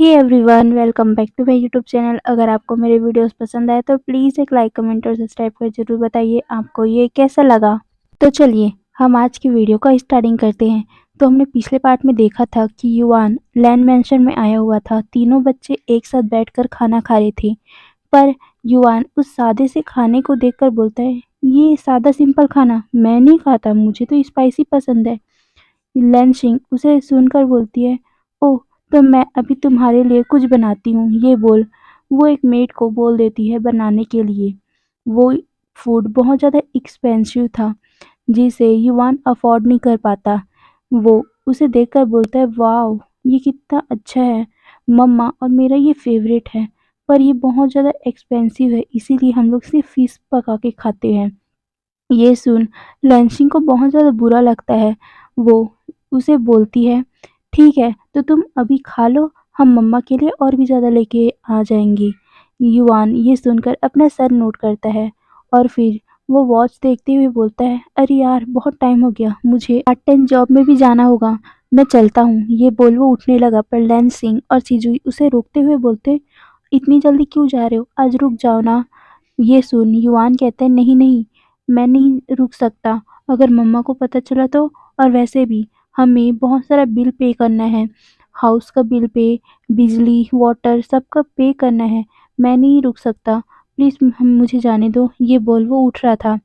Hey everyone, welcome back to my YouTube channel. अगर आपको मेरे वीडियोस पसंद आए तो प्लीज़ एक लाइक, कमेंट और सब्सक्राइब कर ज़रूर बताइए आपको ये कैसा लगा। तो चलिए हम आज की वीडियो का स्टार्टिंग करते हैं। तो हमने पिछले पार्ट में देखा था कि युवान लैंड मैंशन में आया हुआ था। तीनों बच्चे एक साथ बैठकर खाना खा रहे थे, पर युवान उस सादे से खाने को देखकर बोलता है, ये सादा सिंपल खाना मैं नहीं खाता, मुझे तो स्पाइसी पसंद है। लैंशिंग उसे सुनकर बोलती है, ओह, तो मैं अभी तुम्हारे लिए कुछ बनाती हूँ, ये बोल वो एक मेड को बोल देती है बनाने के लिए। वो फूड बहुत ज़्यादा एक्सपेंसिव था, जिसे युवान अफोर्ड नहीं कर पाता। वो उसे देखकर बोलता है, वाओ, ये कितना अच्छा है मम्मा, और मेरा ये फेवरेट है, पर ये बहुत ज़्यादा एक्सपेंसिव है, इसीलिए हम लोग सिर्फ फिश पका के खाते हैं। ये सुन लैंसिंग को बहुत ज़्यादा बुरा लगता है। वो उसे बोलती है, ठीक है, तो तुम अभी खा लो, हम मम्मा के लिए और भी ज़्यादा लेके आ जाएंगे। युवान ये सुनकर अपना सर नोट करता है और फिर वो वॉच देखते हुए बोलता है, अरे यार, बहुत टाइम हो गया, मुझे पार्ट टाइम जॉब में भी जाना होगा, मैं चलता हूँ। ये बोल वो उठने लगा, पर लैंसिंग और सिजुई उसे रोकते हुए बोलते, इतनी जल्दी क्यों जा रहे हो, आज रुक जाओ ना। ये सुन युवान कहता है, नहीं नहीं, मैं नहीं रुक सकता, अगर मम्मा को पता चला तो, और वैसे भी हमें बहुत सारा बिल पे करना है, हाउस का बिल पे, बिजली, वाटर सबका पे करना है, मैं नहीं रुक सकता, प्लीज़ हम मुझे जाने दो। ये बोल वो उठ रहा था,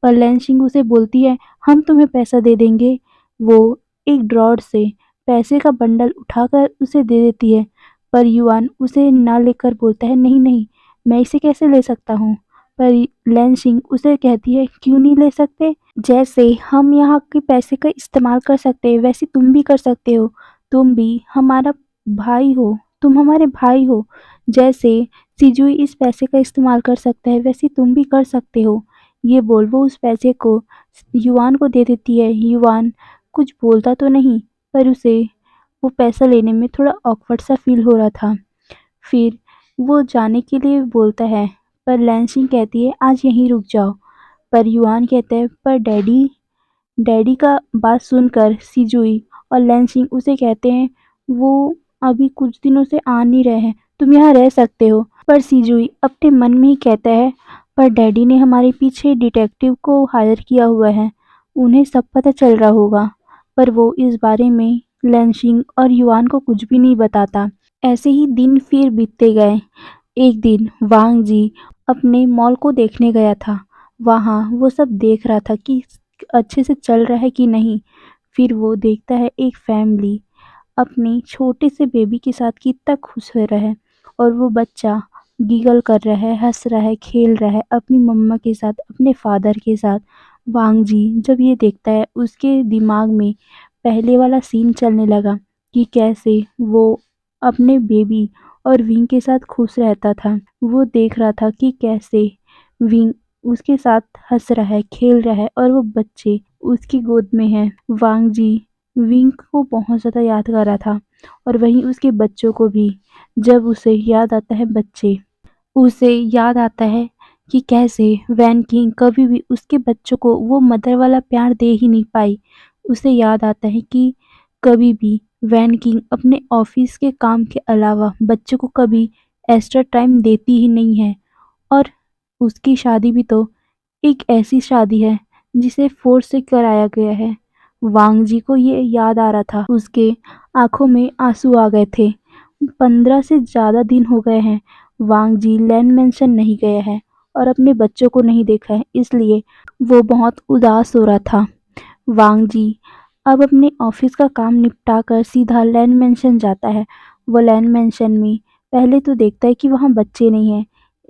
पर लैंशिंग उसे बोलती है, हम तुम्हें पैसा दे देंगे। वो एक ड्रॉर से पैसे का बंडल उठाकर उसे दे देती है, पर युवान उसे ना लेकर बोलता है, नहीं नहीं, मैं इसे कैसे ले सकता हूँ। पर लैंशिंग उसे कहती है, क्यों नहीं ले सकते, जैसे हम यहाँ के पैसे का इस्तेमाल कर सकते हैं वैसे तुम भी कर सकते हो, तुम भी हमारा भाई हो, तुम हमारे भाई हो, जैसे सिजुई इस पैसे का इस्तेमाल कर सकता है वैसे तुम भी कर सकते हो। ये बोल वो उस पैसे को युवान को दे देती है। युवान कुछ बोलता तो नहीं, पर उसे वो पैसा लेने में थोड़ा ऑकवर्ड सा फील हो रहा था। फिर वो जाने के लिए बोलता है, पर लैंसिंग कहती है, आज यहीं रुक जाओ। पर युआन कहता है, पर डैडी। डैडी का बात सुनकर सिजुई और लैंसिंग उसे कहते हैं, वो अभी कुछ दिनों से आ नहीं रहे हैं, तुम यहाँ रह सकते हो। पर सिजुई अपने मन में ही कहता है, पर डैडी ने हमारे पीछे डिटेक्टिव को हायर किया हुआ है, उन्हें सब पता चल रहा होगा। पर वो इस बारे में लैंसिंग और युआन को कुछ भी नहीं बताता। ऐसे ही दिन फिर बीतते गए। एक दिन वांग जी अपने मॉल को देखने गया था। वहाँ वो सब देख रहा था कि अच्छे से चल रहा है कि नहीं। फिर वो देखता है एक फैमिली अपने छोटे से बेबी के साथ कितना खुश हो रहा है, और वो बच्चा गिगल कर रहा है, हंस रहा है, खेल रहा है अपनी मम्मा के साथ, अपने फादर के साथ। वांग जी जब ये देखता है उसके दिमाग में पहले वाला सीन चलने लगा कि कैसे वो अपने बेबी और विंग के साथ खुश रहता था। वो देख रहा था कि कैसे विंग उसके साथ हंस रहा है, खेल रहा है, और वो बच्चे उसकी गोद में हैं। वांग जी विंग को बहुत ज़्यादा याद कर रहा था, और वहीं उसके बच्चों को भी। जब उसे याद आता है बच्चे, उसे याद आता है कि कैसे वैन किंग कभी भी उसके बच्चों को वो मदर वाला प्यार दे ही नहीं पाई। उसे याद आता है कि कभी भी वैन किंग अपने ऑफिस के काम के अलावा बच्चों को कभी एक्स्ट्रा टाइम देती ही नहीं है, और उसकी शादी भी तो एक ऐसी शादी है जिसे फ़ोर्स से कराया गया है। वांग जी को ये याद आ रहा था, उसके आँखों में आँसू आ गए थे। 15 से ज़्यादा दिन हो गए हैं वांग जी लैंड मेंशन नहीं गया है और अपने बच्चों को नहीं देखा है, इसलिए वो बहुत उदास हो रहा था। वांग जी अब अपने ऑफिस का काम निपटा कर सीधा लैंड मेंशन जाता है। वो लैंड मेंशन में पहले तो देखता है कि वहाँ बच्चे नहीं हैं,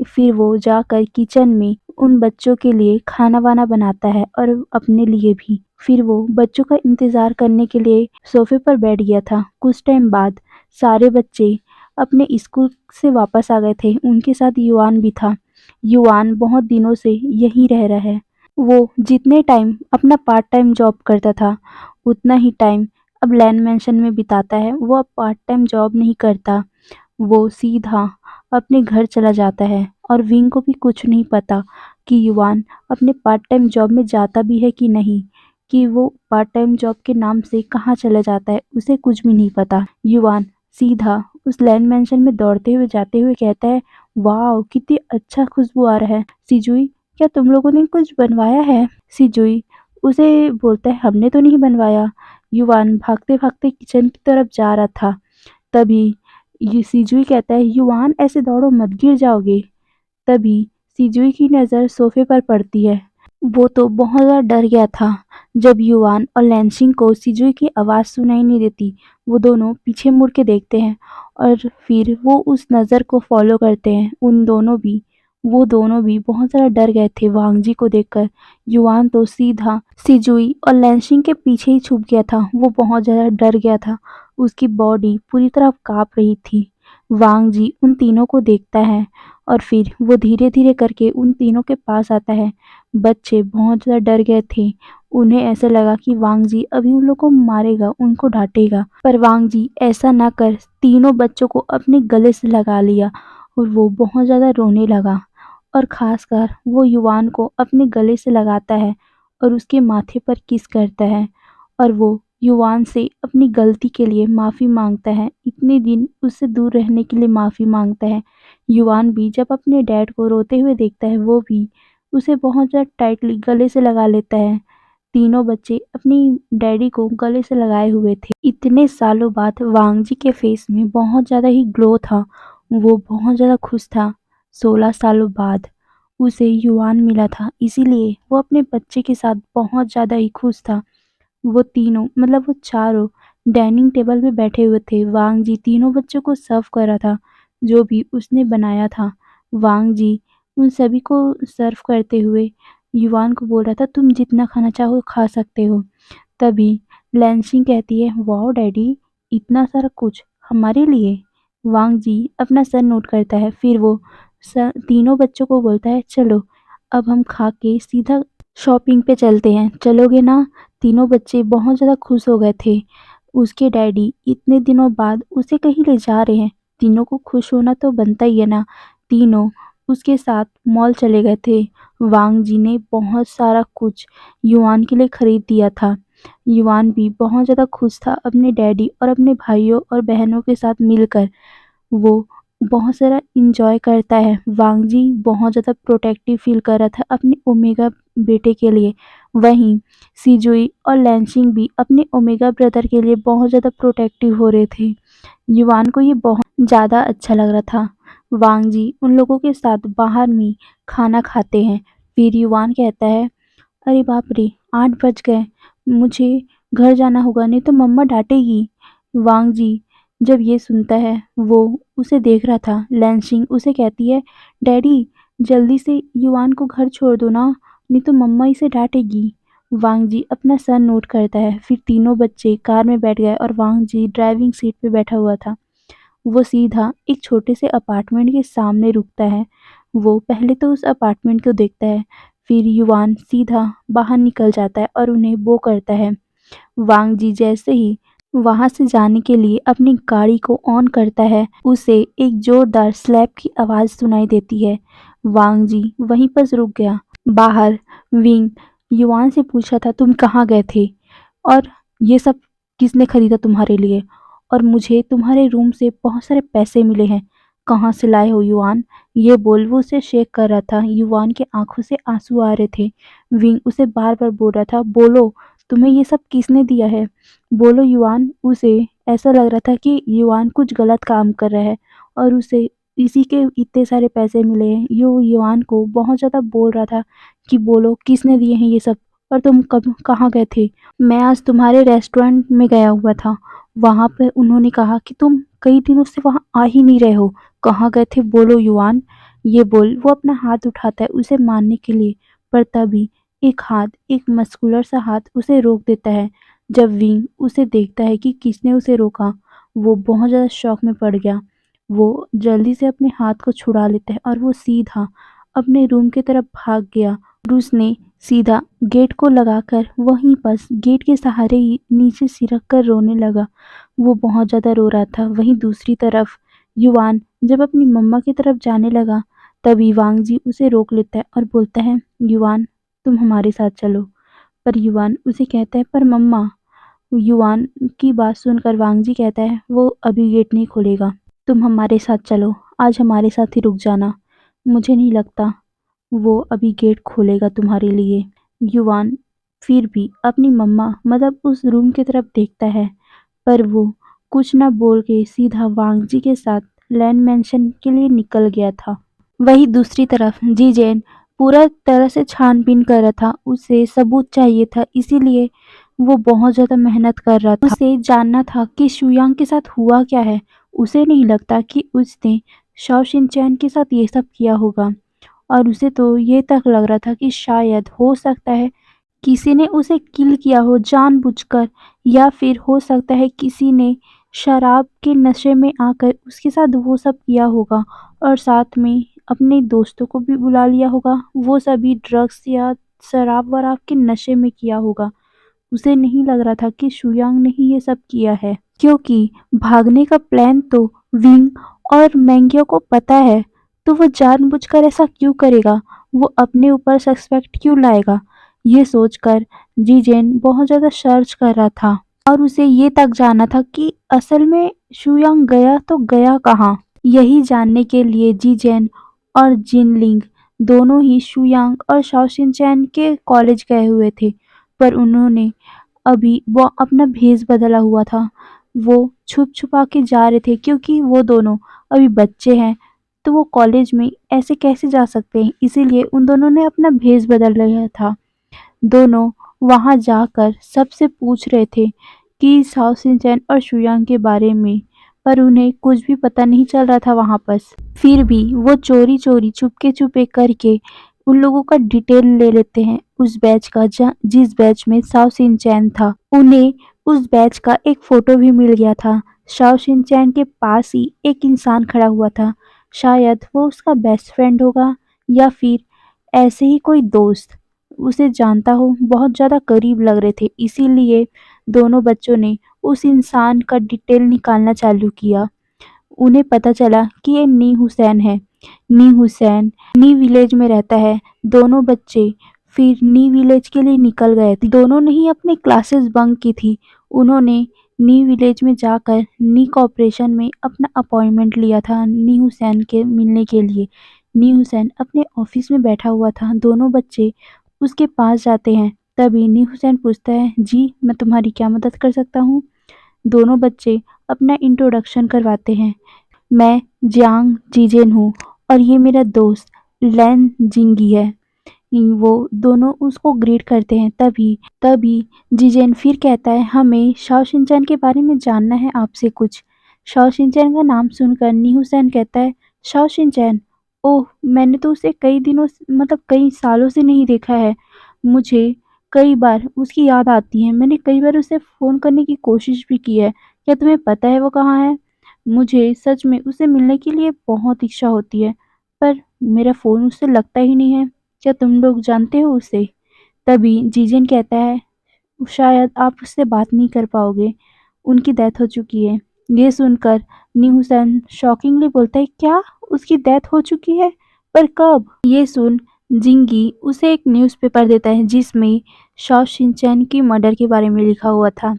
फिर वो जाकर किचन में उन बच्चों के लिए खाना वाना बनाता है और अपने लिए भी। फिर वो बच्चों का इंतज़ार करने के लिए सोफ़े पर बैठ गया था। कुछ टाइम बाद सारे बच्चे अपने स्कूल से वापस आ गए थे, उनके साथ युआन भी था। युआन बहुत दिनों से यहीं रह रहा है। वो जितने टाइम अपना पार्ट टाइम जॉब करता था, उतना ही टाइम अब लैंड मेंशन में बिताता है। वो अब पार्ट टाइम जॉब नहीं करता, वो सीधा अपने घर चला जाता है, और विंग को भी कुछ नहीं पता कि युवान अपने पार्ट टाइम जॉब में जाता भी है कि नहीं, कि वो पार्ट टाइम जॉब के नाम से कहाँ चला जाता है, उसे कुछ भी नहीं पता। युवान सीधा उस लैंड मैंशन में दौड़ते हुए जाते हुए कहता है, वाओ कितनी अच्छा खुशबू आ रहा है। सिजुई, क्या तुम लोगों ने कुछ बनवाया है? सिजुई उसे बोलता है, हमने तो नहीं बनवाया। युवान भागते भागते किचन की तरफ जा रहा था। तभी ये सिजुई कहता है, युवान ऐसे दौड़ो मत, गिर जाओगे। तभी सिजुई की नज़र सोफे पर पड़ती है। वो तो बहुत ज़्यादा डर गया था। जब युवान और लैंसिंग को सिजुई की आवाज़ सुनाई नहीं देती, वो दोनों पीछे मुड़ के देखते हैं और फिर वो उस नज़र को फॉलो करते हैं। वो दोनों भी बहुत ज़्यादा डर गए थे वांगजी को देखकर। युवान तो सीधा सिजुई और लैंसिंग के पीछे ही छुप गया था। वो बहुत ज़्यादा डर गया था। उसकी बॉडी पूरी तरह काँप रही थी। वांगजी उन तीनों को देखता है और फिर वो धीरे-धीरे करके उन तीनों के पास आता है। बच्चे बहुत ज़्यादा डर गए थे। उन्हें ऐसा लगा कि वांगजी अभी उन लोगों को मारेगा, उनको डाँटेगा। पर वांगजी ऐसा ना कर तीनों बच्चों को अपने गले से लगा लिया और वो बहुत ज़्यादा रोने लगा। और ख़ासकर वो युवान को अपने गले से लगाता है और उसके माथे पर किस करता है और वो युवान से अपनी गलती के लिए माफ़ी माँगता है। इतने दिन उससे दूर रहने के लिए माफ़ी माँगता है। युवान भी जब अपने डैड को रोते हुए देखता है, वो भी उसे बहुत ज़्यादा टाइटली गले से लगा लेता है। तीनों बच्चे अपनी डैडी को गले से लगाए हुए थे। इतने सालों बाद वांगजी के फेस में बहुत ज़्यादा ही ग्लो था। वो बहुत ज़्यादा खुश था। 16 सालों बाद उसे युवान मिला था, इसीलिए वो अपने बच्चे के साथ बहुत ज़्यादा ही खुश था। वो तीनों मतलब वो चारों डाइनिंग टेबल पे बैठे हुए थे। वांग जी तीनों बच्चों को सर्व कर रहा था, जो भी उसने बनाया था। वांग जी उन सभी को सर्व करते हुए युवान को बोल रहा था, तुम जितना खाना चाहो खा सकते हो। तभी लैंसिंग कहती है, वाओ डैडी, इतना सारा कुछ हमारे लिए। वांग जी अपना सर नोट करता है, फिर वो तीनों बच्चों को बोलता है, चलो अब हम खा के सीधा शॉपिंग पे चलते हैं, चलोगे ना? तीनों बच्चे बहुत ज़्यादा खुश हो गए थे। उसके डैडी इतने दिनों बाद उसे कहीं ले जा रहे हैं। तीनों को खुश होना तो बनता ही है ना। तीनों उसके साथ मॉल चले गए थे। वांग जी ने बहुत सारा कुछ युवान के लिए खरीद दिया था। युवान भी बहुत ज़्यादा खुश था अपने डैडी और अपने भाइयों और बहनों के साथ मिलकर। वो बहुत सारा एन्जॉय करता है। वांगजी बहुत ज़्यादा प्रोटेक्टिव फ़ील कर रहा था अपने ओमेगा बेटे के लिए। वहीं सिजुई और लैंशिंग भी अपने ओमेगा ब्रदर के लिए बहुत ज़्यादा प्रोटेक्टिव हो रहे थे। युवान को ये बहुत ज़्यादा अच्छा लग रहा था। वांगजी उन लोगों के साथ बाहर में खाना खाते हैं। फिर युवान कहता है, अरे बाप रे! 8 बज गए। मुझे घर जाना होगा, नहीं तो मम्मा डाँटेगी। वांग जी जब ये सुनता है, वो उसे देख रहा था। लैंशिंग उसे कहती है, डैडी जल्दी से युवान को घर छोड़ दो ना, नहीं तो मम्मा इसे डाँटेगी। वांग जी अपना सर नोट करता है। फिर तीनों बच्चे कार में बैठ गए और वांग जी ड्राइविंग सीट पे बैठा हुआ था। वो सीधा एक छोटे से अपार्टमेंट के सामने रुकता है। वो पहले तो उस अपार्टमेंट को देखता है, फिर युवान सीधा बाहर निकल जाता है और उन्हें बो करता है। वांग जी जैसे ही वहां से जाने के लिए अपनी गाड़ी को ऑन करता है, उसे एक जोरदार स्लैप की आवाज सुनाई देती है। वांग जी वहीं पर रुक गया। बाहर विंग युवान से पूछा था, तुम कहाँ गए थे और ये सब किसने खरीदा तुम्हारे लिए, और मुझे तुम्हारे रूम से बहुत सारे पैसे मिले हैं, कहाँ से लाए हो युवान? ये बोल वो उसे शेक कर रहा था। युवान के आंखों से आंसू आ रहे थे। विंग उसे बार बार बोल रहा था, बोलो तुम्हें ये सब किसने दिया है, बोलो युवान। उसे ऐसा लग रहा था कि युवान कुछ गलत काम कर रहा है और उसे इसी के इतने सारे पैसे मिले हैं। यो युवान को बहुत ज़्यादा बोल रहा था कि बोलो किसने दिए हैं ये सब, और तुम कब कहाँ गए थे? मैं आज तुम्हारे रेस्टोरेंट में गया हुआ था, वहाँ पे उन्होंने कहा कि तुम कई दिनों से वहाँ आ ही नहीं रहे हो, कहाँ गए थे बोलो युवान। ये बोल वो अपना हाथ उठाता है उसे मारने के लिए, पर तभी एक मस्कुलर सा हाथ उसे रोक देता है। जब विंग उसे देखता है कि किसने उसे रोका, वो बहुत ज़्यादा शॉक में पड़ गया। वो जल्दी से अपने हाथ को छुड़ा लेता है और वो सीधा अपने रूम की तरफ भाग गया और उसने सीधा गेट को लगाकर वहीं बस गेट के सहारे ही नीचे सिरक कर रोने लगा। वो बहुत ज़्यादा रो रहा था। वहीं दूसरी तरफ युवान जब अपनी मम्मा की तरफ जाने लगा, तभी वांग जी उसे रोक लेता है और बोलता है, युवान तुम हमारे साथ चलो। पर युवान उसे कहता है, पर मम्मा। युवान की बात सुनकर वांग जी कहता है, वो अभी गेट नहीं खोलेगा। तुम हमारे साथ चलो, आज हमारे साथ ही रुक जाना। मुझे नहीं लगता वो अभी गेट खोलेगा तुम्हारे लिए। युवान फिर भी अपनी मम्मा मतलब उस रूम की तरफ देखता है, पर वो कुछ न बोल के सीधा वांगजी के साथ लैंड मेंशन के लिए निकल गया था। वहीं दूसरी तरफ जीजेन पूरा तरह से छानबीन कर रहा था। उसे सबूत चाहिए था, इसीलिए वो बहुत ज़्यादा मेहनत कर रहा था। उसे जानना था कि शुयांग के साथ हुआ क्या है। उसे नहीं लगता कि उसने शाओ शिनचैन के साथ ये सब किया होगा, और उसे तो ये तक लग रहा था कि शायद हो सकता है किसी ने उसे किल किया हो जानबूझकर, या फिर हो सकता है किसी ने शराब के नशे में आकर उसके साथ वो सब किया होगा, और साथ में अपने दोस्तों को भी बुला लिया होगा। वो सभी ड्रग्स या शराब-वराब के नशे में किया होगा। उसे नहीं लग रहा था कि शुयांग ने ही ये सब किया है, क्योंकि भागने का प्लान तो विंग और मैंग्यो को पता है, तो वो जानबूझकर ऐसा क्यों करेगा? वो अपने ऊपर सस्पेक्ट क्यों लाएगा? ये सोचकर जीजेन बहुत ज़्यादा सर्च कर रहा था, और उसे ये तक जानना था कि असल में शुयांग गया तो गया कहाँ? यही जानने के लिए जीजेन और जिनलिंग दोनों ही शुयांग और शाओशिनचैन के कॉलेज गए हुए थे, पर उन्होंने अभी वो अपना भेष बदला हुआ था। वो छुप-छुपा के जा रहे थे, क्योंकि वो दोनों अभी बच्चे हैं, तो वो कॉलेज में ऐसे कैसे जा सकते हैं, इसीलिए उन दोनों ने अपना भेष बदल लिया था। दोनों वहाँ जाकर सबसे पूछ रहे थे कि शाओ शिनचैन और शुयांग के बारे में, पर उन्हें कुछ भी पता नहीं चल रहा था वहाँ पर। फिर भी वो चोरी-चोरी, चुपके-चुपके करके उन लोगों का डिटेल ले लेते हैं, उस बैच का जिस बैच में शाओ शिनचैन था। उन्हें उस बैच का एक फ़ोटो भी मिल गया था। शाओ शिनचैन के पास ही एक इंसान खड़ा हुआ था। शायद वो उसका बेस्ट फ्रेंड होगा, या फिर ऐसे ही कोई दोस्त उसे जानता हो। बहुत ज़्यादा करीब लग रहे थे, इसीलिए दोनों बच्चों ने उस इंसान का डिटेल निकालना चालू किया। उन्हें पता चला कि ये नी हुसैन है। नी हुसैन नी विलेज में रहता है। दोनों बच्चे फिर नी विलेज के लिए निकल गए थे। दोनों ने ही अपनी क्लासेस बंक की थी। उन्होंने नी विलेज में जाकर नी कॉर्पोरेशन में अपना अपॉइंटमेंट लिया था नी हुसैन के मिलने के लिए। नी हुसैन अपने ऑफिस में बैठा हुआ था। दोनों बच्चे उसके पास जाते हैं। तभी नी हुसैन पूछता है, जी मैं तुम्हारी क्या मदद कर सकता हूँ? दोनों बच्चे अपना इंट्रोडक्शन करवाते हैं। मैं जियांग जीजेन हूँ, और ये मेरा दोस्त लैन जिंगी है। वो दोनों उसको ग्रीट करते हैं। तभी तभी जीजेन फिर कहता है, हमें शाओ शिनचैन के बारे में जानना है आपसे कुछ। शाओ शिनचैन का नाम सुनकर नी हुसैन कहता है, शाओ शिनचैन? ओह, मैंने तो उसे कई दिनों मतलब कई सालों से नहीं देखा है। मुझे कई बार उसकी याद आती है। मैंने कई बार उसे फ़ोन करने की कोशिश भी की है। क्या तुम्हें पता है वो कहाँ है? मुझे सच में उससे मिलने के लिए बहुत इच्छा होती है, पर मेरा फ़ोन उससे लगता ही नहीं है। क्या तुम लोग जानते हो उसे? तभी जीजन कहता है, शायद आप उससे बात नहीं कर पाओगे, उनकी डेथ हो चुकी है। ये सुनकर नी हुसैन शॉकिंगली बोलता है, क्या उसकी डेथ हो चुकी है? पर कब? ये सुन जिंगी उसे एक न्यूज़पेपर देता है, जिसमें शाओ शिनचैन की मर्डर के बारे में लिखा हुआ था।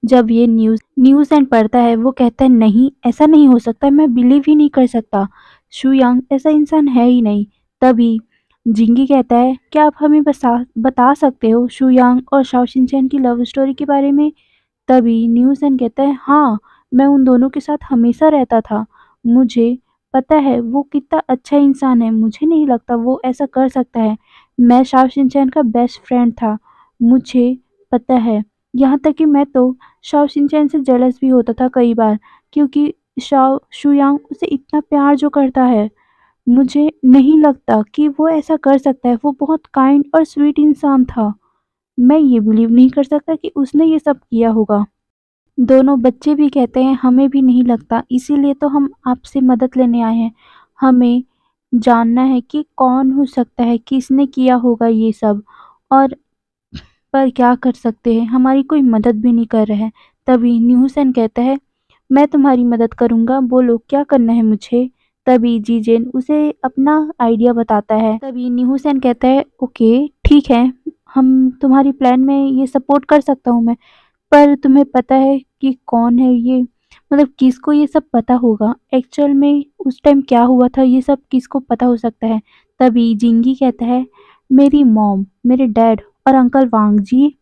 जब ये न्यूज़ एंड पढ़ता है, वो कहता है, नहीं ऐसा नहीं हो सकता, मैं बिलीव ही नहीं कर सकता, शुयांग ऐसा इंसान है ही नहीं। तभी जिंगी कहता है, क्या आप हमें बता सकते हो शुयांग और शाओ शिनचैन की लव स्टोरी के बारे में? तभी न्यूसन कहता है, हाँ, मैं उन दोनों के साथ हमेशा रहता था। मुझे पता है वो कितना अच्छा इंसान है। मुझे नहीं लगता वो ऐसा कर सकता है। मैं शाओ शिनचैन का बेस्ट फ्रेंड था। मुझे पता है। यहाँ तक कि मैं तो शाओ शिनचैन से जेलस भी होता था कई बार, क्योंकि शाओ शुयांग उसे इतना प्यार जो करता है। मुझे नहीं लगता कि वो ऐसा कर सकता है। वो बहुत काइंड और स्वीट इंसान था। मैं ये बिलीव नहीं कर सकता कि उसने ये सब किया होगा। दोनों बच्चे भी कहते हैं, हमें भी नहीं लगता, इसीलिए तो हम आपसे मदद लेने आए हैं। हमें जानना है कि कौन हो सकता है, किसने किया होगा ये सब, और पर क्या कर सकते हैं, हमारी कोई मदद भी नहीं कर रहा है। तभी न्यूसन कहता है, मैं तुम्हारी मदद करूँगा, बोलो क्या करना है मुझे? तभी जीजेन उसे अपना आइडिया बताता है। तभी न्यूसन कहता है, ओके ठीक है, हम तुम्हारी प्लान में ये सपोर्ट कर सकता हूँ मैं, पर तुम्हें पता है कि कौन है ये? मतलब किसको ये सब पता होगा? एक्चुअल में उस टाइम क्या हुआ था ये सब किसको पता हो सकता है? तभी जिंगी कहता है, मेरी मॉम, मेरे डैड और अंकल वांग जी,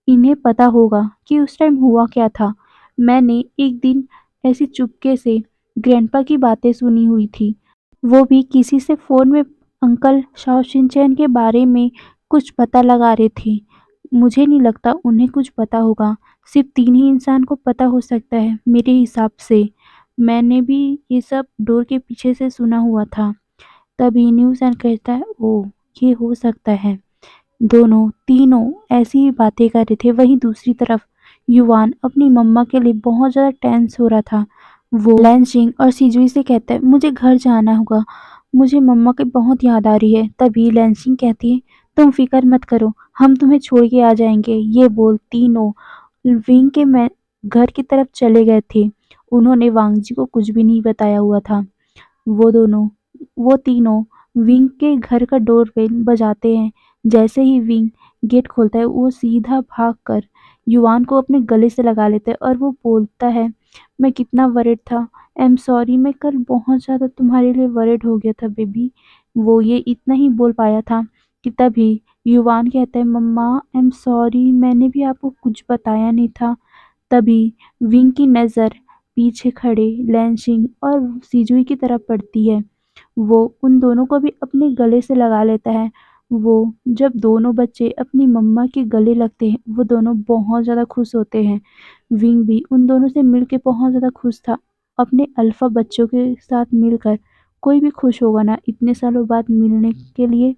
इन्हें पता होगा कि उस टाइम हुआ क्या था। मैंने एक दिन ऐसे चुपके से ग्रैंडपा की बातें सुनी हुई थी। वो भी किसी से फ़ोन में अंकल शाओ शिनचैन के बारे में कुछ पता लगा रहे थे। मुझे नहीं लगता उन्हें कुछ पता होगा। सिर्फ़ 3 ही इंसान को पता हो सकता है मेरे हिसाब से। मैंने भी ये सब डोर के पीछे से सुना हुआ था। तभी न्यूज़ कहता है, ओह! ये हो सकता है। दोनों, तीनों ऐसी ही बातें कर रहे थे। वहीं दूसरी तरफ युवान अपनी मम्मा के लिए बहुत ज़्यादा टेंस हो रहा था। वो लैनसिंग और सिजुई से कहता है, मुझे घर जाना होगा, मुझे मम्मा की बहुत याद आ रही है। तभी लैनसिंग कहती है, तुम फिक्र मत करो, हम तुम्हें छोड़ के आ जाएंगे। ये बोल तीनों विंग के घर की तरफ चले गए थे। उन्होंने वांगजी को कुछ भी नहीं बताया हुआ था। वो दोनों वो तीनों विंग के घर का डोरबेल बजाते हैं। जैसे ही विंग गेट खोलता है, वो सीधा भागकर युवान को अपने गले से लगा लेता है और वो बोलता है, मैं कितना वरिड था। आई एम सॉरी, मैं कल बहुत ज़्यादा तुम्हारे लिए वरिड हो गया था बेबी। वो ये इतना ही बोल पाया था कि तभी युवान कहता है, मम्मा आई एम सॉरी, मैंने भी आपको कुछ बताया नहीं था। तभी विंग की नज़र पीछे खड़े लैनसिंग और सिजुई की तरफ पड़ती है। वो उन दोनों को भी अपने गले से लगा लेता है। वो जब दोनों बच्चे अपनी मम्मा के गले लगते हैं, वो दोनों बहुत ज़्यादा खुश होते हैं। विंग भी उन दोनों से मिलके बहुत ज़्यादा खुश था। अपने अल्फ़ा बच्चों के साथ मिलकर कोई भी खुश होगा ना इतने सालों बाद मिलने के लिए।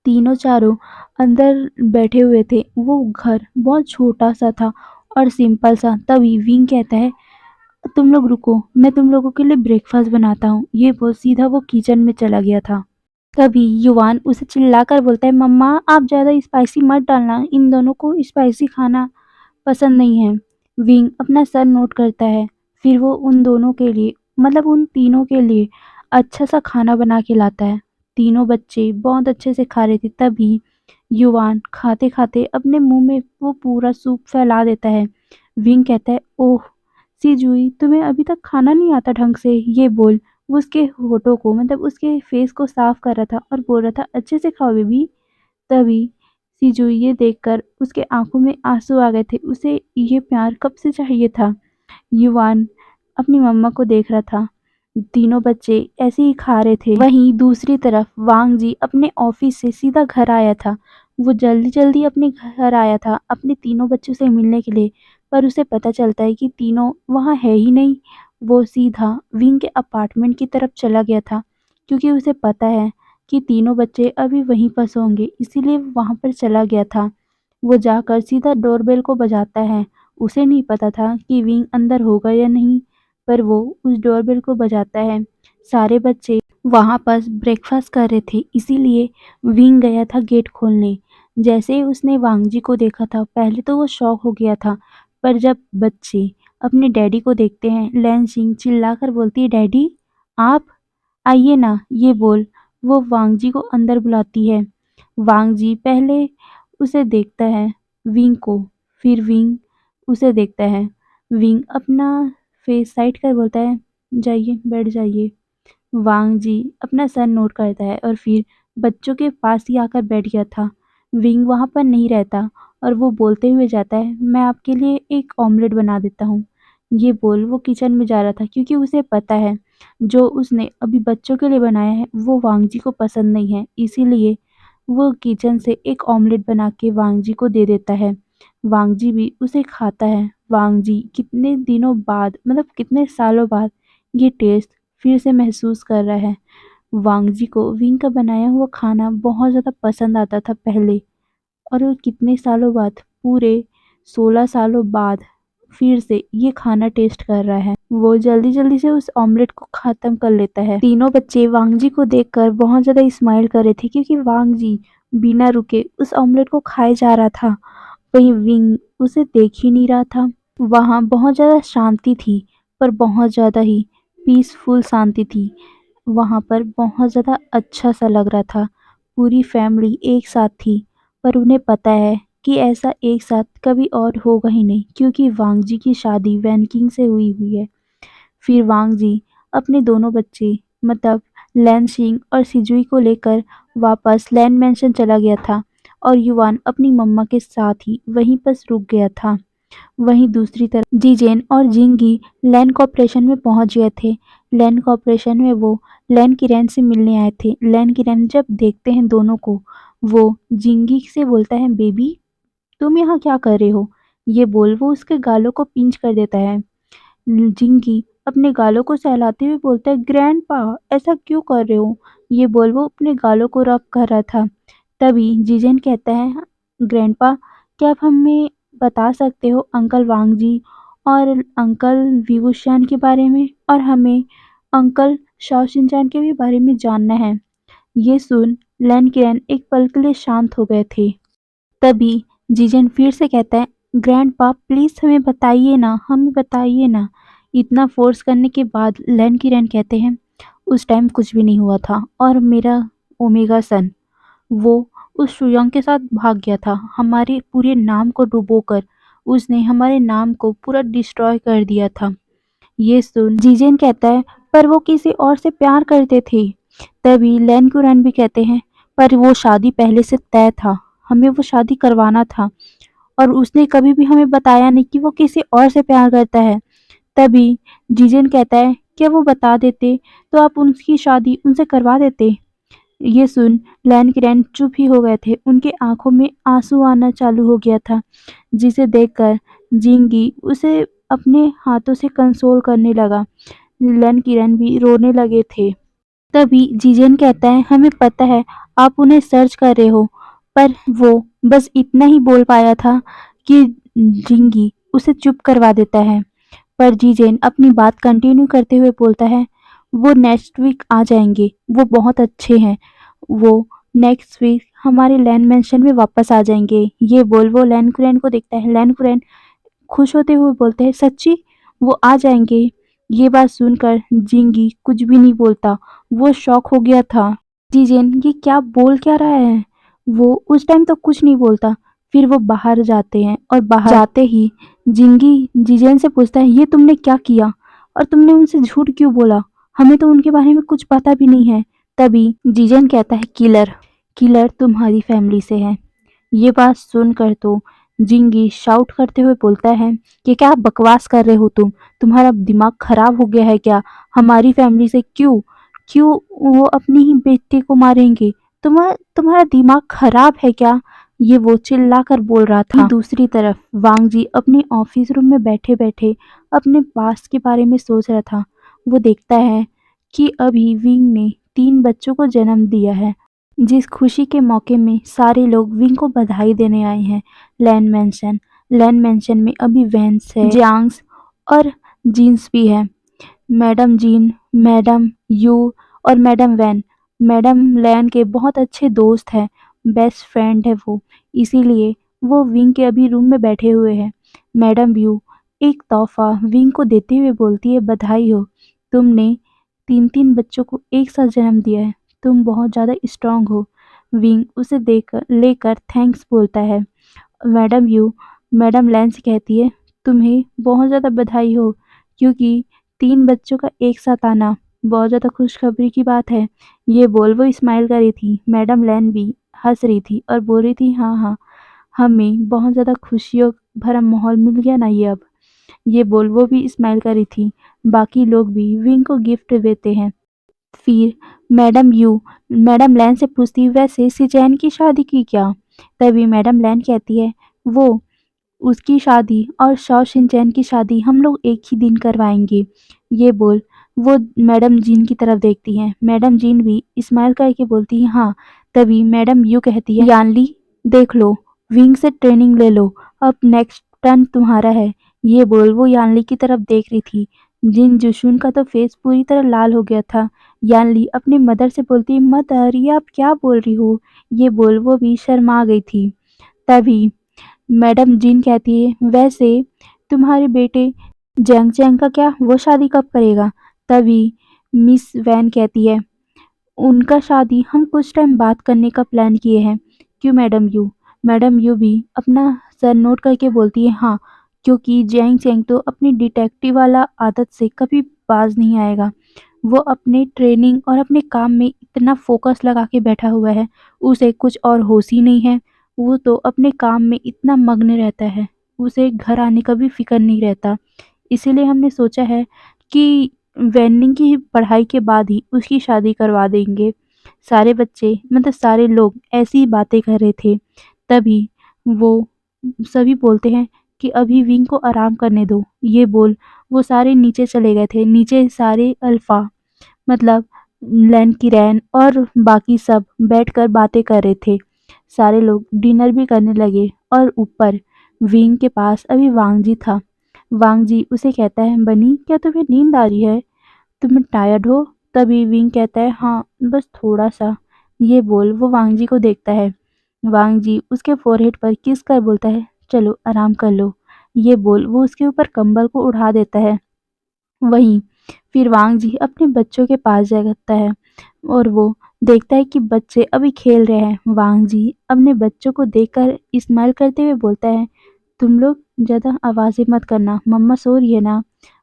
तीनों चारों अंदर बैठे हुए थे। वो घर बहुत छोटा-सा था और सिंपल सा। तभी विंग कहता है, तुम लोग रुको, मैं तुम लोगों के लिए ब्रेकफास्ट बनाता हूँ। ये बोल सीधा वो किचन में चला गया था। तभी युवान उसे चिल्लाकर बोलता है, मम्मा आप ज़्यादा स्पाइसी मत डालना, इन दोनों को स्पाइसी खाना पसंद नहीं है। विंग अपना सर नोट करता है। फिर वो उन दोनों के लिए, मतलब उन तीनों के लिए अच्छा सा खाना बना के लाता है। तीनों बच्चे बहुत अच्छे से खा रहे थे। तभी युवान खाते-खाते अपने मुंह में वो पूरा सूप फैला देता है। विंग कहता है, ओह! सिजुई, तुम्हें अभी तक खाना नहीं आता ढंग से? ये बोल। वो उसके होठों को, मतलब उसके फेस को साफ कर रहा था और बोल रहा था, अच्छे से खाओ बेबी। तभी सिजुई ये देखकर उसके आंखों में आंसू आ गए थे। उसे ये प्यार कब से चाहिए था। युवान अपनी मम्मा को देख रहा था। तीनों बच्चे ऐसे ही खा रहे थे। वहीं दूसरी तरफ वांग जी अपने ऑफिस से सीधा घर आया था। वो जल्दी-जल्दी अपने घर आया था अपने तीनों बच्चों से मिलने के लिए, पर उसे पता चलता है कि तीनों वहाँ है ही नहीं। वो सीधा विंग के अपार्टमेंट की तरफ चला गया था, क्योंकि उसे पता है कि तीनों बच्चे अभी वहीं पर सोंगे, इसीलिए वहाँ पर चला गया था। वो जाकर सीधा डोरबेल को बजाता है। उसे नहीं पता था कि विंग अंदर होगा या नहीं, पर वो उस डोरबेल को बजाता है। सारे बच्चे वहाँ पर ब्रेकफास्ट कर रहे थे, इसीलिए विंग गया था गेट खोलने। जैसे ही उसने वांगजी को देखा था, पहले तो वो शॉक हो गया था, पर जब बच्चे अपने डैडी को देखते हैं, लैनसिंग चिल्लाकर बोलती है, डैडी आप आइए ना। ये बोल वो वांगजी को अंदर बुलाती है। वांगजी पहले उसे देखता है, विंग को, फिर विंग उसे देखता है। विंग अपना फेस साइड कर बोलता है, जाइए बैठ जाइए। वांग जी अपना सर नोट करता है और फिर बच्चों के पास ही आकर बैठ गया था। विंग वहाँ पर नहीं रहता और वो बोलते हुए जाता है, मैं आपके लिए एक ऑमलेट बना देता हूँ। ये बोल वो किचन में जा रहा था, क्योंकि उसे पता है जो उसने अभी बच्चों के लिए बनाया है वो वांग जी को पसंद नहीं है, इसीलिए वो किचन से एक ऑमलेट बना के वांग जी को दे देता है। वांग जी भी उसे खाता है। वांग जी कितने दिनों बाद, मतलब कितने सालों बाद ये टेस्ट फिर से महसूस कर रहा है। वांग जी को विंग का बनाया हुआ खाना बहुत ज़्यादा पसंद आता था पहले, और वो कितने सालों बाद, पूरे 16 सालों बाद फिर से ये खाना टेस्ट कर रहा है। वो जल्दी-जल्दी से उस ऑमलेट को ख़त्म कर लेता है। तीनों बच्चे वांग जी को देखकर बहुत ज़्यादा स्माइल कर रहे थे, क्योंकि वांग जी बिना रुके उस ऑमलेट को खाए जा रहा था। वहीं विंग उसे देख ही नहीं रहा था। वहाँ बहुत ज़्यादा शांति थी, पर बहुत ज़्यादा ही पीसफुल शांति थी। वहाँ पर बहुत ज़्यादा अच्छा-सा लग रहा था। पूरी फैमिली एक साथ थी, पर उन्हें पता है कि ऐसा एक साथ कभी और होगा ही नहीं, क्योंकि वांग जी की शादी वैन किंग से हुई है। फिर वांग जी अपने दोनों बच्चे मतलब लैन सिंह और सिजुई को लेकर वापस लैन मैंशन चला गया था और युवान अपनी मम्मा के साथ ही वहीं पर रुक गया था। वहीं दूसरी तरफ जीजेन और जिंगी लैन कॉर्पोरेशन में पहुंच गए थे। लैन कॉर्पोरेशन में वो लैन किरैन से मिलने आए थे। लैन किरैन जब देखते हैं दोनों को, वो जिंगी से बोलता है, बेबी तुम यहाँ क्या कर रहे हो? ये बोल वो उसके गालों को पिंच कर देता है। जिंगी अपने गालों को सहलाते हुए बोलता है, ग्रैंडपा ऐसा क्यों कर रहे हो? ये बोल वो अपने गालों को रब कर रहा था। तभी जीजेन कहता है, ग्रैंडपा क्या आप हमें बता सकते हो अंकल वांग जी और अंकल विवुशियान के बारे में, और हमें अंकल शाओ शिनचान के भी बारे में जानना है। ये सुन लैन किरैन एक पल के लिए शांत हो गए थे। तभी जीजन फिर से कहता है, ग्रैंडपा प्लीज हमें बताइए ना, हमें बताइए ना। इतना फोर्स करने के बाद लैन किरैन कहते हैं, उस टाइम कुछ भी नहीं हुआ था और मेरा ओमेगा सन वो उस शुयोंग के साथ भाग गया था। हमारे पूरे नाम को डुबोकर उसने हमारे नाम को पूरा डिस्ट्रॉय कर दिया था। ये सुन जीजेन कहता है, पर वो किसी और से प्यार करते थे। तभी लैन कुरैन भी कहते हैं, पर वो शादी पहले से तय था, हमें वो शादी करवाना था और उसने कभी भी हमें बताया नहीं कि वो किसी और से प्यार करता है। तभी जीजेन कहता है, क्या वो बता देते तो आप उनकी शादी उनसे करवा देते। ये सुन लैन किरैन चुप ही हो गए थे। उनके आंखों में आंसू आना चालू हो गया था, जिसे देखकर जिंगी उसे अपने हाथों से कंसोल करने लगा। लैन किरैन भी रोने लगे थे। तभी जीजेन कहता है, हमें पता है आप उन्हें सर्च कर रहे हो, पर वो बस इतना ही बोल पाया था कि जिंगी उसे चुप करवा देता है। पर जीजेन अपनी बात कंटिन्यू करते हुए बोलता है, वो नेक्स्ट वीक आ जाएंगे, वो बहुत अच्छे हैं, वो नेक्स्ट वीक हमारे लैंड मेंशन में वापस आ जाएंगे। ये बोल वो लैन कुरैन को देखता है। लैन कुरैन खुश होते हुए बोलते हैं, सच्ची वो आ जाएंगे? ये बात सुनकर जिंगी कुछ भी नहीं बोलता, वो शॉक हो गया था। जीजेन ये क्या बोल क्या रहा है? वो उस टाइम तो कुछ नहीं बोलता। फिर वो बाहर जाते हैं और बाहर जाते ही जिंगी जीजेन से पूछता है, ये तुमने क्या किया और तुमने उनसे झूठ क्यों बोला? हमें तो उनके बारे में कुछ पता भी नहीं है। तभी जीजेन कहता है, किलर किलर तुम्हारी फैमिली से है। ये बात सुनकर तो जिंगी शाउट करते हुए बोलता है कि क्या बकवास कर रहे हो तुम? तुम्हारा दिमाग खराब हो गया है क्या? हमारी फैमिली से क्यों क्यों वो अपनी ही बेटे को मारेंगे? तुम्हारा दिमाग खराब है क्या? ये वो चिल्लाकर बोल रहा था। दूसरी तरफ वांग जी अपने ऑफिस रूम में बैठे बैठे अपने पास्ट के बारे में सोच रहा था। वो देखता है कि अभी विंग ने 3 बच्चों को जन्म दिया है, जिस खुशी के मौके में सारे लोग विंग को बधाई देने आए हैं। लैन मैंशन में अभी वैंस है, जियांग्स और जीन्स भी है। मैडम जीन, मैडम यू और मैडम वैन मैडम लैन के बहुत अच्छे दोस्त हैं, बेस्ट फ्रेंड है वो, इसीलिए वो विंग के अभी रूम में बैठे हुए हैं। मैडम यू एक तोहफा विंग को देते हुए बोलती है, बधाई हो, तुमने 3 बच्चों को एक साथ जन्म दिया है, तुम बहुत ज़्यादा स्ट्रांग हो। विंग उसे देकर लेकर थैंक्स बोलता है। मैडम यू मैडम लैन से कहती है, तुम्हें बहुत ज़्यादा बधाई हो, क्योंकि 3 बच्चों का एक साथ आना बहुत ज़्यादा खुशखबरी की बात है। ये बोल वो स्माइल कर रही थी। मैडम लैन भी हंस रही थी और बोल रही थी, हाँ हाँ, हमें बहुत ज़्यादा खुशियों भरा माहौल मिल गया ना ये अब। ये बोल वो भी स्माइल कर रही थी। बाकी लोग भी विंग को गिफ्ट देते हैं। फिर मैडम लैन से पूछती है, वैसे सिचैन की शादी की क्या? तभी मैडम लैन कहती है, वो उसकी शादी और शॉ शिनचैन की शादी हम लोग एक ही दिन करवाएंगे। ये बोल वो मैडम जीन की तरफ देखती हैं। मैडम जीन भी स्माइल करके बोलती है, हाँ। तभी मैडम यू कहती है, यानली देख लो, विंग से ट्रेनिंग ले लो, अब नेक्स्ट टर्न तुम्हारा है। ये बोल वो यानली की तरफ देख रही थी। जिन जुशुन का तो फेस पूरी तरह लाल हो गया था। यानली अपनी मदर से बोलती है, मदर ये आप क्या बोल रही हो? ये बोल वो भी शर्मा गई थी। तभी मैडम जीन कहती है, वैसे तुम्हारे बेटे जंग चैंग का क्या, वो शादी कब करेगा? तभी मिस वैन कहती है, उनका शादी हम कुछ टाइम बाद करने का प्लान किए हैं। क्यों मैडम यू? मैडम यू भी अपना सर नोट करके बोलती है, हाँ, क्योंकि जैंग चैंग तो अपनी डिटेक्टिव वाला आदत से कभी बाज नहीं आएगा। वो अपने ट्रेनिंग और अपने काम में इतना फोकस लगा के बैठा हुआ है, उसे कुछ और होश ही नहीं है। वो तो अपने काम में इतना मग्न रहता है, उसे घर आने का भी फ़िक्र नहीं रहता। इसीलिए हमने सोचा है कि वेन्डिंग की पढ़ाई के बाद ही उसकी शादी करवा देंगे। सारे बच्चे मतलब सारे लोग ऐसी ही बातें कर रहे थे। तभी वो सभी बोलते हैं कि अभी विंग को आराम करने दो। ये बोल वो सारे नीचे चले गए थे। नीचे सारे अल्फ़ा मतलब लैन किरैन और बाकी सब बैठकर बातें कर रहे थे। सारे लोग डिनर भी करने लगे और ऊपर विंग के पास अभी वांगजी था। वांगजी उसे कहता है, बनी क्या तुम्हें नींद आ रही है? तुम टायर्ड हो? तभी विंग कहता है, हाँ, बस थोड़ा-सा। ये बोल वो वांगजी को देखता है। वांगजी उसके फोरहेड पर किस कर बोलता है, चलो आराम कर लो। ये बोल वो उसके ऊपर कंबल को उड़ा देता है। वहीं फिर वांगजी अपने बच्चों के पास जाता है और वो देखता है कि बच्चे अभी खेल रहे हैं। वांगजी अपने बच्चों को देखकर स्माइल करते हुए बोलता है, तुम लोग ज़्यादा आवाज़ें मत करना, मम्मा सो रही है ना।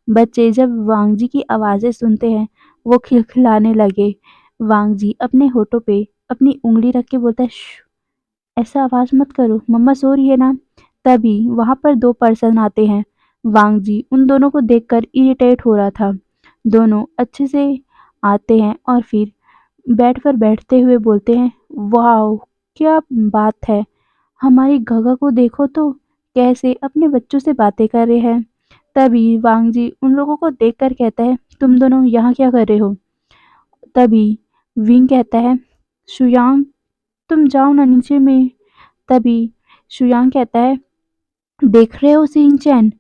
बच्चे जब वांगजी की आवाज़ें सुनते हैं, वो खिलखिलाने लगे। वांगजी अपने होठों पे अपनी उँगली रख के बोलता है, श्श, ऐसा आवाज़ मत करो, मम्मा सो रही है ना। तभी वहाँ पर 2 पर्सन आते हैं। वांगजी उन दोनों को देखकर इरिटेट हो रहा था। दोनों अच्छे से आते हैं और फिर बेड पर बैठते हुए बोलते हैं, वाओ! क्या बात है! हमारी गगा को देखो तो कैसे अपने बच्चों से बातें कर रहे हैं। तभी वांगजी उन लोगों को देखकर कहता है, तुम दोनों यहाँ क्या कर रहे हो? तभी विंग कहता है, शुयांग तुम जाओ ना नीचे में। तभी शुयांग कहता है, देख रहे हो शिनचैन,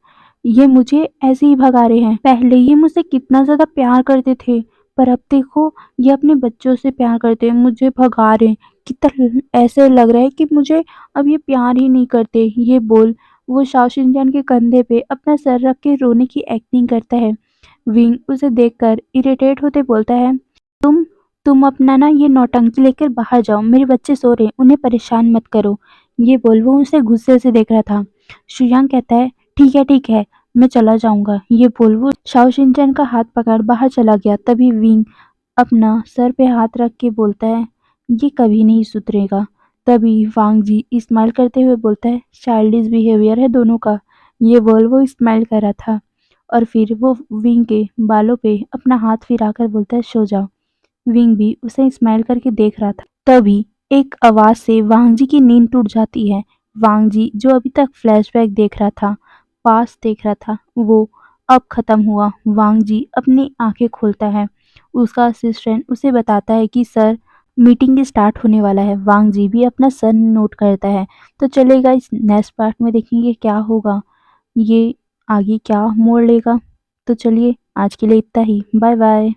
ये मुझे ऐसे ही भगा रहे हैं। पहले ये मुझसे कितना ज़्यादा प्यार करते थे, पर अब देखो ये अपने बच्चों से प्यार करते हैं, मुझे भगा रहे हैं। कितना ऐसे लग रहा है कि मुझे अब ये प्यार ही नहीं करते। ये बोल वो शाओ शिनचैन के कंधे पे अपना सर रख के रोने की एक्टिंग करता है। विंग उसे देखकर इरिटेट होते बोलता है, तुम तुम अपना ना ये नौटंकी लेकर बाहर जाओ, मेरे बच्चे सो रहे हैं, उन्हें परेशान मत करो। ये बोल वो उसे गुस्से से देख रहा था। शुयांग कहता है, ठीक है, मैं चला जाऊंगा। ये बोल वो शाओ शिनचैन का हाथ पकड़ बाहर चला गया। तभी विंग अपना सर पे हाथ रख के बोलता है, ये कभी नहीं सुधरेगा। तभी वांग जी स्माइल करते हुए बोलता है, चाइल्डिश बिहेवियर है दोनों का। ये बोल वो स्माइल कर रहा था और फिर वो विंग के बालों पे अपना हाथ फिराकर बोलता है, सो जाओ। विंग भी उसे स्माइल करके देख रहा था। तभी एक आवाज से वांगजी की नींद टूट जाती है। वांगजी जो अभी तक फ्लैशबैक देख रहा था, पास देख रहा था, वो अब खत्म हुआ। वांगजी अपनी आंखें खोलता है। उसका असिस्टेंट उसे बताता है कि सर मीटिंग स्टार्ट होने वाला है। वांगजी भी अपना सर नोट करता है। तो चलेगा इस नेक्स्ट पार्ट में देखेंगे क्या होगा, ये आगे क्या मोड़ लेगा। तो चलिए आज के लिए इतना ही। Bye bye.